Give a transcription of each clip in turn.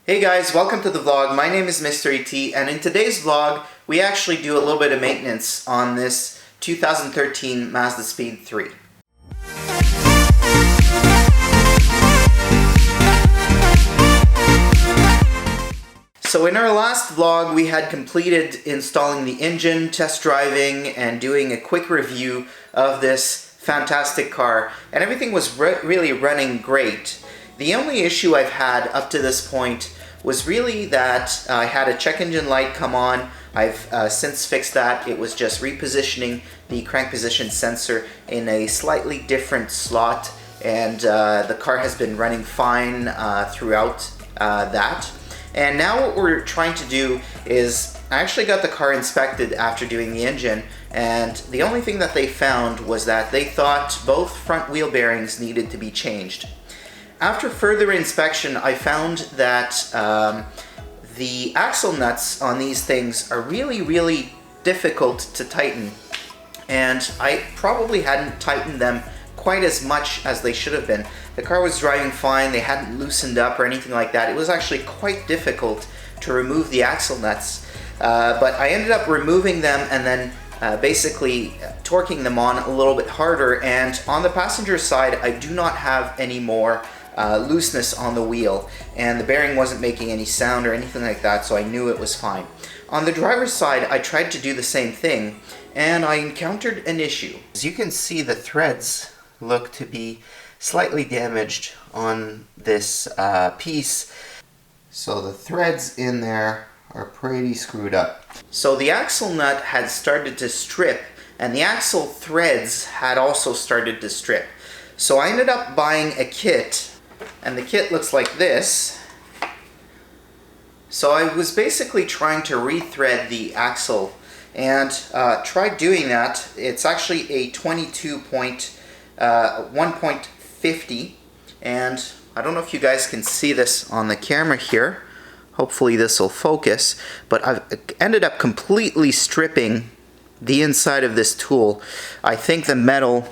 Hey guys, welcome to the vlog. My name is MisterET, and in today's vlog we actually do a little bit of maintenance on this 2013 Mazdaspeed3. So in our last vlog we had completed installing the engine, test driving, and doing a quick review of this fantastic car, and everything was really running great. The only issue I've had up to this point was really that I had a check engine light come on. I've since fixed that. It was just repositioning the crank position sensor in a slightly different slot, and the car has been running fine throughout that. And now what we're trying to do is, I actually got the car inspected after doing the engine, and the only thing that they found was that they thought both front wheel bearings needed to be changed. After further inspection, I found that the axle nuts on these things are really difficult to tighten, and I probably hadn't tightened them quite as much as they should have been. The car was driving fine, they hadn't loosened up or anything like that. It was actually quite difficult to remove the axle nuts, but I ended up removing them and then basically torquing them on a little bit harder, and on the passenger side I do not have any more looseness on the wheel, and the bearing wasn't making any sound or anything like that, so I knew it was fine. On the driver's side I tried to do the same thing, and I encountered an issue. As you can see, the threads look to be slightly damaged on this piece, so the threads in there are pretty screwed up. So the axle nut had started to strip, and the axle threads had also started to strip. So I ended up buying a kit, and the kit looks like this. So I was basically trying to rethread the axle, and tried doing that. It's actually a 1.50, and I don't know if you guys can see this on the camera here. Hopefully this will focus, but I've ended up completely stripping the inside of this tool. I think the metal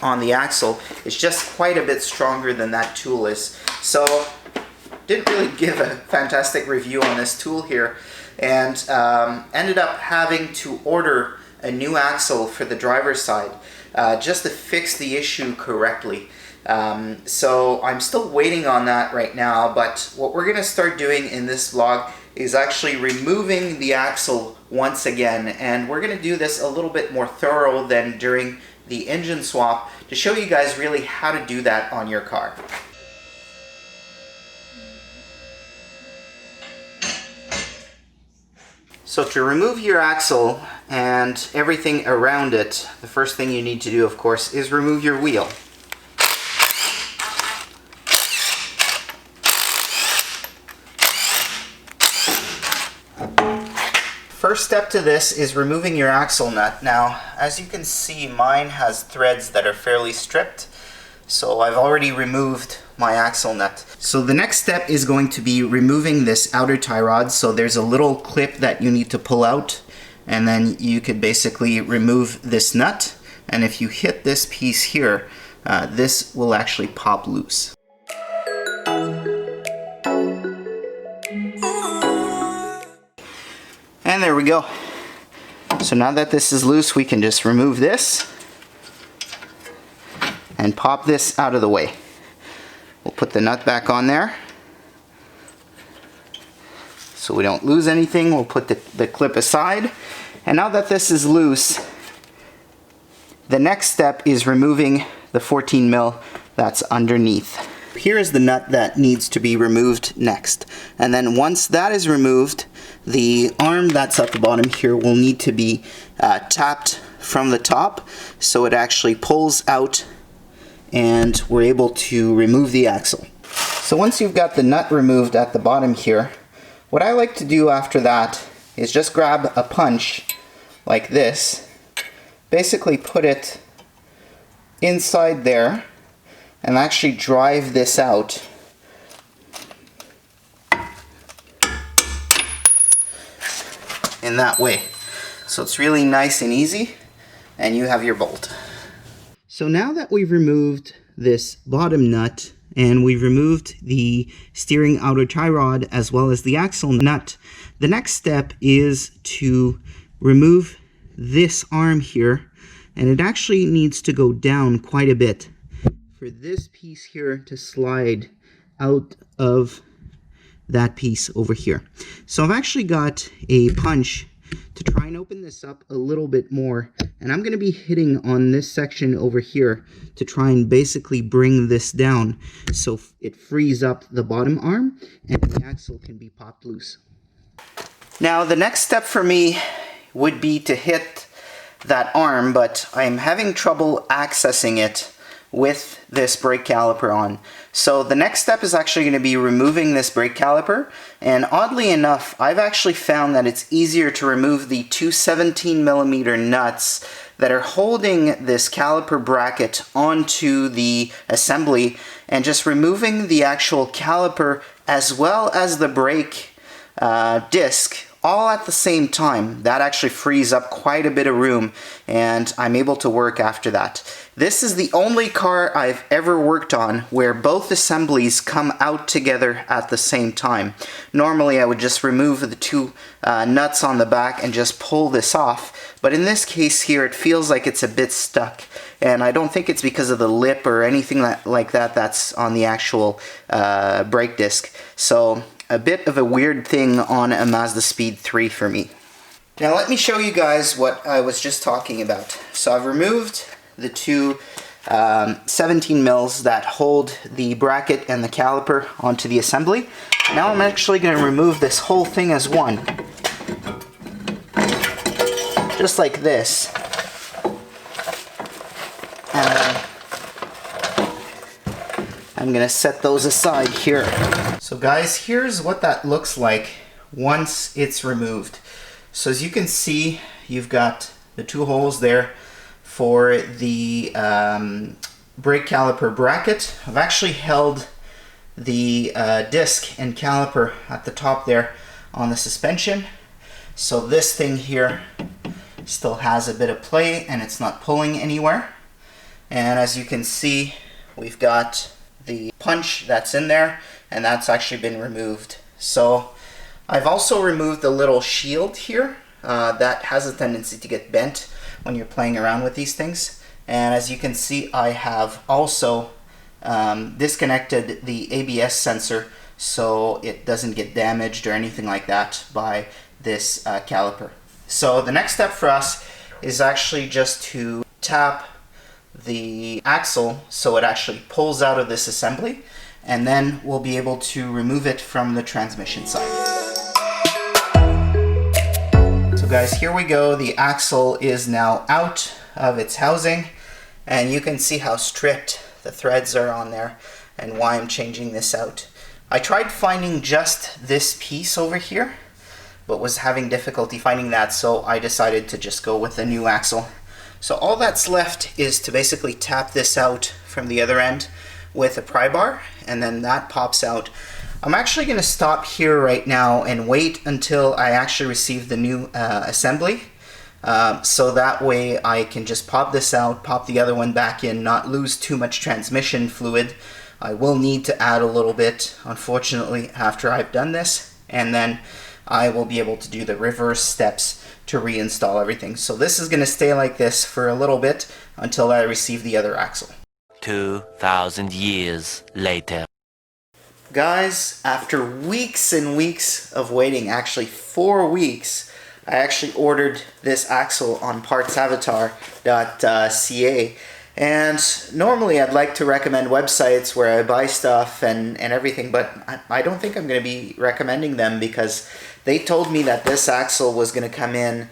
on the axle is just quite a bit stronger than that tool is. So didn't really give a fantastic review on this tool here, and ended up having to order a new axle for the driver's side just to fix the issue correctly. So I'm still waiting on that right now, but what we're gonna start doing in this vlog is actually removing the axle once again, and we're gonna do this a little bit more thorough than during the engine swap to show you guys really how to do that on your car. So to remove your axle and everything around it, the first thing you need to do, of course, is remove your wheel. First step to this is removing your axle nut. Now, as you can see, mine has threads that are fairly stripped, so I've already removed my axle nut. So the next step is going to be removing this outer tie rod. So there's a little clip that you need to pull out, and then you could basically remove this nut, and if you hit this piece here, this will actually pop loose. And there we go. So now that this is loose, we can just remove this and pop this out of the way. We'll put the nut back on there so we don't lose anything. We'll put the clip aside. And now that this is loose, the next step is removing the 14 mil that's underneath. Here is the nut that needs to be removed next. And then once that is removed, the arm that's at the bottom here will need to be tapped from the top so it actually pulls out and we're able to remove the axle. So once you've got the nut removed at the bottom here, what I like to do after that is just grab a punch like this, basically put it inside there, and actually drive this out. In that way. So it's really nice and easy, and you have your bolt. So now that we've removed this bottom nut and we've removed the steering outer tie rod as well as the axle nut. The next step is to remove this arm here, and it actually needs to go down quite a bit for this piece here to slide out of that piece over here. So I've actually got a punch to try and open this up a little bit more, and I'm going to be hitting on this section over here to try and basically bring this down so it frees up the bottom arm and the axle can be popped loose. Now the next step for me would be to hit that arm, but I'm having trouble accessing it with this brake caliper on. So the next step is actually going to be removing this brake caliper, and oddly enough I've actually found that it's easier to remove the two 17mm nuts that are holding this caliper bracket onto the assembly, and just removing the actual caliper as well as the brake disc all at the same time. That actually frees up quite a bit of room, and I'm able to work after that. This is the only car I've ever worked on where both assemblies come out together at the same time. Normally I would just remove the two nuts on the back and just pull this off, but in this case here it feels like it's a bit stuck, and I don't think it's because of the lip or anything like that that's on the actual brake disc. So a bit of a weird thing on a Mazdaspeed3 for me. Now let me show you guys what I was just talking about. So I've removed the two 17 mils that hold the bracket and the caliper onto the assembly. Now I'm actually going to remove this whole thing as one. Just like this. And then I'm going to set those aside here. So guys, here's what that looks like once it's removed. So as you can see, you've got the two holes there for the brake caliper bracket. I've actually held the disc and caliper at the top there on the suspension. So this thing here still has a bit of play and it's not pulling anywhere. And as you can see, we've got the punch that's in there, and that's actually been removed. So I've also removed the little shield here that has a tendency to get bent when you're playing around with these things. And as you can see, I have also disconnected the ABS sensor so it doesn't get damaged or anything like that by this caliper. So the next step for us is actually just to tap the axle so it actually pulls out of this assembly, and then we'll be able to remove it from the transmission side. So guys, here we go. The axle is now out of its housing, and you can see how stripped the threads are on there and why I'm changing this out. I tried finding just this piece over here, but was having difficulty finding that, so I decided to just go with the new axle. So all that's left is to basically tap this out from the other end with a pry bar, and then that pops out. I'm actually going to stop here right now and wait until I actually receive the new assembly, so that way I can just pop this out, pop the other one back in, not lose too much transmission fluid. I will need to add a little bit, unfortunately, after I've done this, and then I will be able to do the reverse steps to reinstall everything. So this is going to stay like this for a little bit until I receive the other axle. 2,000 years later. Guys, after weeks and weeks of waiting, actually 4 weeks, I actually ordered this axle on partsavatar.ca. And normally I'd like to recommend websites where I buy stuff and everything, but I don't think I'm going to be recommending them because they told me that this axle was going to come in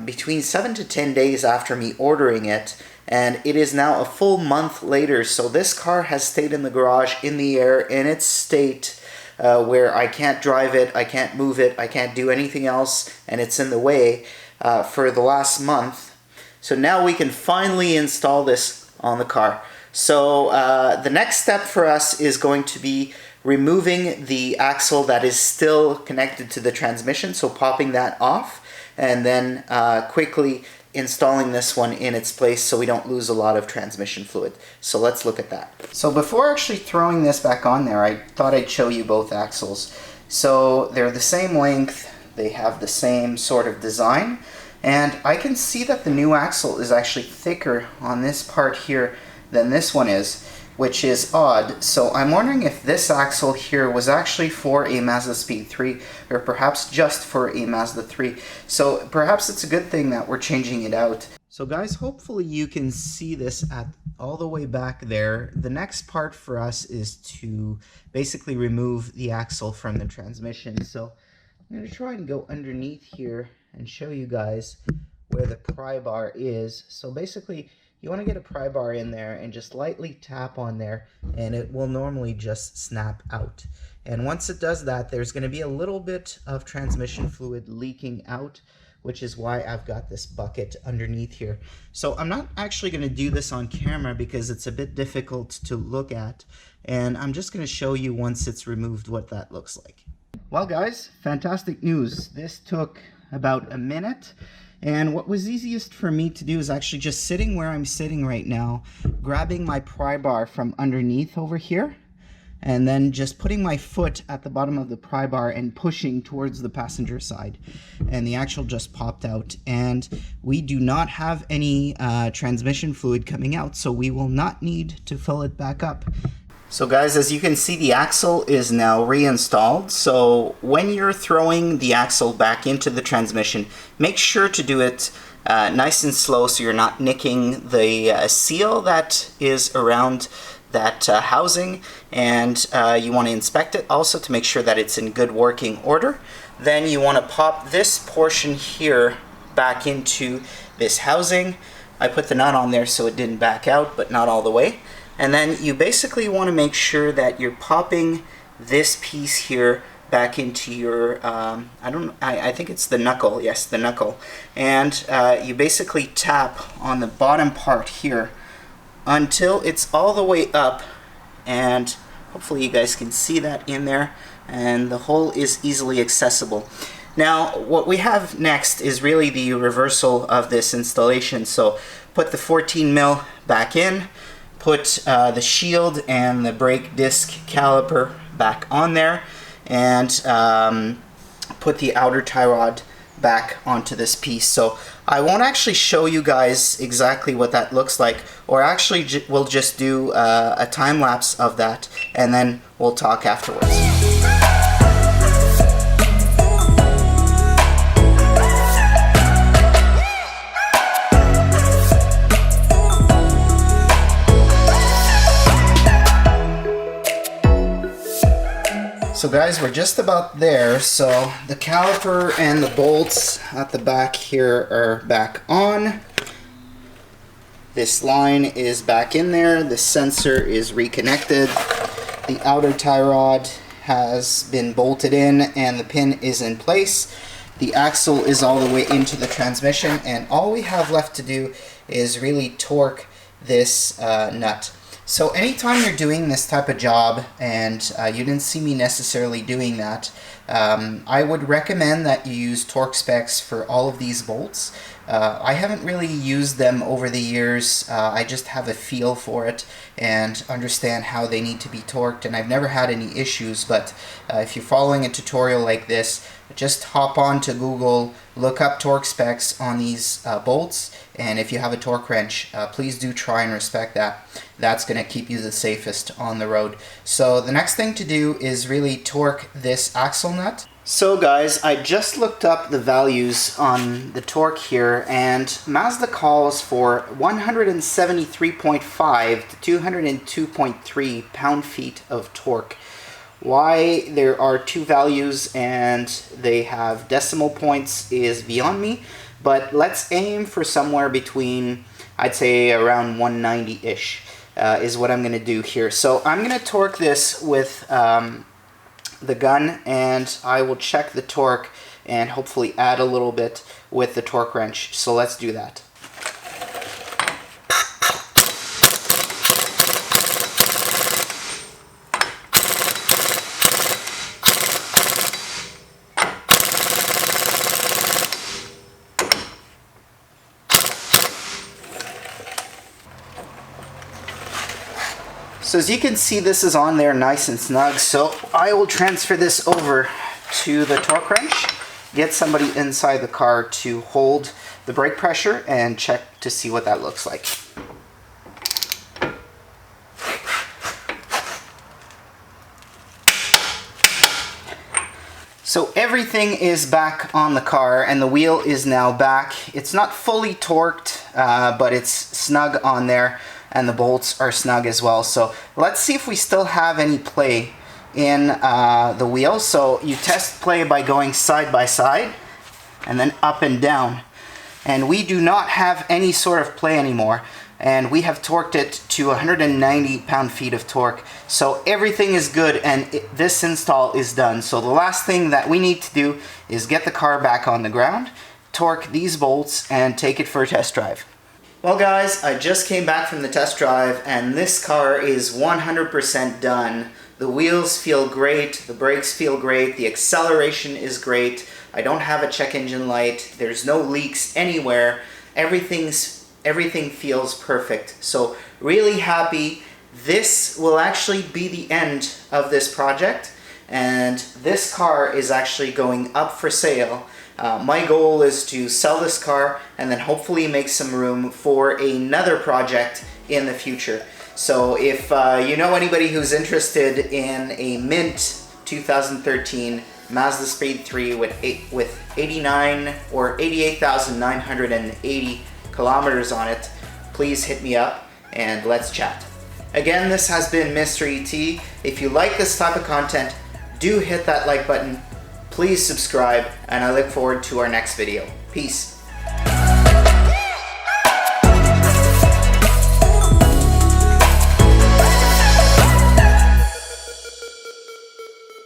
between 7 to 10 days after me ordering it, and it is now a full month later. So this car has stayed in the garage in the air in its state where I can't drive it, I can't move it, I can't do anything else, and it's in the way for the last month. So now we can finally install this on the car. So the next step for us is going to be removing the axle that is still connected to the transmission, so popping that off, and then quickly installing this one in its place so we don't lose a lot of transmission fluid. So let's look at that. So before actually throwing this back on there, I thought I'd show you both axles. So they're the same length, they have the same sort of design, and I can see that the new axle is actually thicker on this part here than this one is, which is odd. So I'm wondering if this axle here was actually for a Mazdaspeed3 or perhaps just for a Mazda 3. So perhaps it's a good thing that we're changing it out. So guys, hopefully you can see this at all the way back there. The next part for us is to basically remove the axle from the transmission. So I'm going to try and go underneath here and show you guys where the pry bar is. So basically, you want to get a pry bar in there and just lightly tap on there, and it will normally just snap out. And once it does that, there's going to be a little bit of transmission fluid leaking out, which is why I've got this bucket underneath here. So I'm not actually going to do this on camera because it's a bit difficult to look at, and I'm just going to show you once it's removed what that looks like. Well guys, fantastic news. This took about a minute. And what was easiest for me to do is actually just sitting where I'm sitting right now, grabbing my pry bar from underneath over here, and then just putting my foot at the bottom of the pry bar and pushing towards the passenger side. And the axle just popped out. And we do not have any transmission fluid coming out, so we will not need to fill it back up. So guys, as you can see, the axle is now reinstalled. So when you're throwing the axle back into the transmission, make sure to do it nice and slow so you're not nicking the seal that is around that housing, and you want to inspect it also to make sure that it's in good working order. Then you want to pop this portion here back into this housing. I put the nut on there so it didn't back out, but not all the way. And then you basically want to make sure that you're popping this piece here back into your, I think it's the knuckle, yes, the knuckle. And you basically tap on the bottom part here until it's all the way up, and hopefully you guys can see that in there, and the hole is easily accessible. Now, what we have next is really the reversal of this installation. So put the 14 mil back in, put the shield and the brake disc caliper back on there, and put the outer tie rod back onto this piece. So I won't actually show you guys exactly what that looks like, or actually we'll just do a time lapse of that, and then we'll talk afterwards. So guys, we're just about there. So the caliper and the bolts at the back here are back on. This line is back in there. The sensor is reconnected. The outer tie rod has been bolted in and the pin is in place. The axle is all the way into the transmission, and all we have left to do is really torque this nut. So anytime you're doing this type of job, and you didn't see me necessarily doing that, I would recommend that you use torque specs for all of these bolts. I haven't really used them over the years. I just have a feel for it and understand how they need to be torqued, and I've never had any issues. But if you're following a tutorial like this, just hop on to Google, look up torque specs on these bolts, and if you have a torque wrench, please do try and respect that. That's going to keep you the safest on the road. So the next thing to do is really torque this axle nut. So guys, I just looked up the values on the torque here, and Mazda calls for 173.5 to 202.3 pound-feet of torque. Why there are two values and they have decimal points is beyond me, but let's aim for somewhere between, I'd say around 190-ish is what I'm going to do here. So I'm going to torque this with the gun, and I will check the torque and hopefully add a little bit with the torque wrench. So let's do that. So as you can see, this is on there nice and snug. So I will transfer this over to the torque wrench, get somebody inside the car to hold the brake pressure and check to see what that looks like. So everything is back on the car and the wheel is now back. It's not fully torqued, but it's snug on there and the bolts are snug as well. So let's see if we still have any play in the wheel. So you test play by going side by side and then up and down. And we do not have any sort of play anymore. And we have torqued it to 190 pound-feet of torque. So everything is good and this install is done. So the last thing that we need to do is get the car back on the ground, torque these bolts, and take it for a test drive. Well guys, I just came back from the test drive and this car is 100% done. The wheels feel great, the brakes feel great, the acceleration is great. I don't have a check engine light, there's no leaks anywhere. Everything feels perfect. So really happy. This will actually be the end of this project and this car is actually going up for sale. My goal is to sell this car and then hopefully make some room for another project in the future. So if you know anybody who's interested in a mint 2013 Mazdaspeed3 with 89 or 88,980 kilometers on it, please hit me up and let's chat. Again, this has been Mr. ET. If you like this type of content, do hit that like button. Please subscribe and I look forward to our next video. Peace.